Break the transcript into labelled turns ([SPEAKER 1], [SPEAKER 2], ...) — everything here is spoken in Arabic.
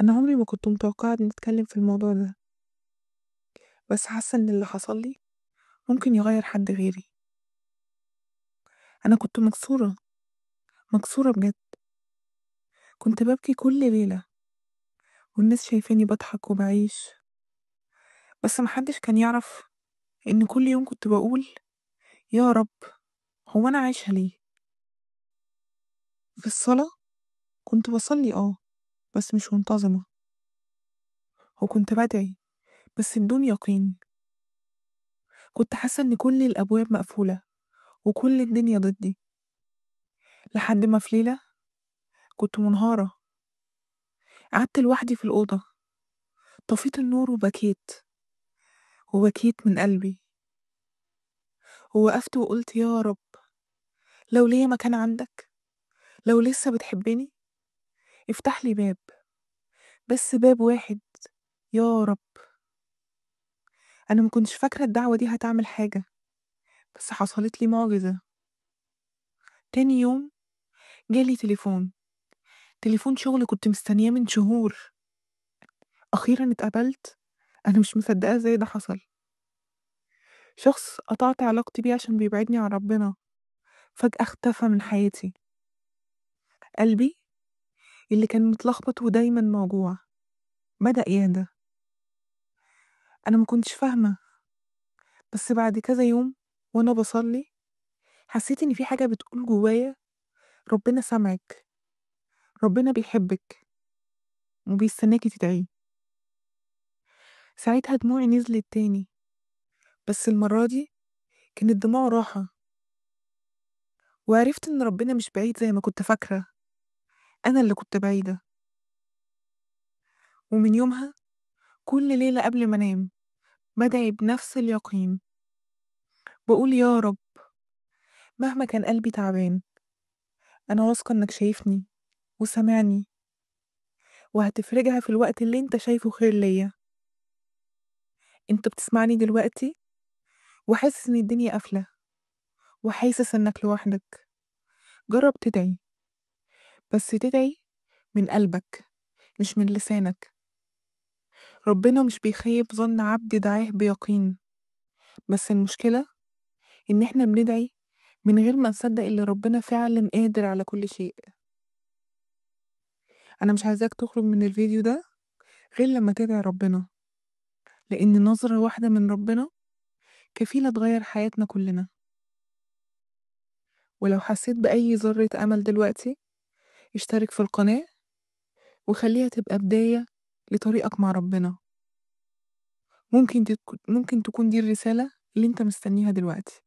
[SPEAKER 1] أنا عمري ما كنت متوقعة إني أتكلم في الموضوع ده، بس حاسة إن اللي حصل لي ممكن يغير حد غيري. أنا كنت مكسورة، مكسورة بجد. كنت ببكي كل ليلة والناس شايفاني بضحك وبعيش، بس محدش كان يعرف إن كل يوم كنت بقول يا رب، هو أنا عايشة ليه؟ في الصلاة كنت بصلي بس مش منتظمة، وكنت بدعي بس بدون يقين. كنت حاسة إن كل الأبواب مقفولة وكل الدنيا ضدي، لحد ما في ليلة كنت منهارة. قعدت لوحدي في الأوضة، طفيت النور وبكيت، وبكيت من قلبي، ووقفت وقلت يا رب، لو ليا مكان عندك، لو لسه بتحبني، افتح لي باب، بس باب واحد يا رب. أنا ما كنتش فاكرة الدعوة دي هتعمل حاجة، بس حصلت لي معجزة. تاني يوم جالي تليفون شغل كنت مستنياه من شهور. أخيرا اتقبلت. أنا مش مصدقة ازاي ده حصل. شخص قطعت علاقتي بيه عشان بيبعدني عن ربنا فجأة اختفى من حياتي. قلبي اللي كان متلخبط ودايما موجوع بدأ يهدى. أنا ما كنتش فاهمة، بس بعد كذا يوم وأنا بصلي حسيت إن في حاجة بتقول جوايا ربنا سامعك، ربنا بيحبك وبيستناكي تدعيه. ساعتها دموعي نزلت تاني، بس المرة دي كانت دموع راحة، وعرفت إن ربنا مش بعيد زي ما كنت فاكرة، أنا اللي كنت بعيدة. ومن يومها كل ليلة قبل ما أنام بدعي بنفس اليقين، بقول يا رب، مهما كان قلبي تعبان، أنا واثقة إنك شايفني وسامعني، وهتفرجها في الوقت اللي انت شايفه خير ليا. انت بتسمعني دلوقتي وحاسس ان الدنيا قافلة، وحاسس انك لوحدك. جرب تدعي، بس تدعي من قلبك مش من لسانك. ربنا مش بيخيب ظن عبد دعاه بيقين، بس المشكلة ان احنا بندعي من غير ما نصدق ان ربنا فعلا قادر على كل شيء. انا مش عايزاك تخرج من الفيديو ده غير لما تدعي ربنا، لان نظرة واحدة من ربنا كفيلة تغير حياتنا كلنا. ولو حسيت بأي ذرة أمل دلوقتي، اشترك في القناة وخليها تبقى بداية لطريقك مع ربنا. ممكن تكون دي الرسالة اللي انت مستنيها دلوقتي.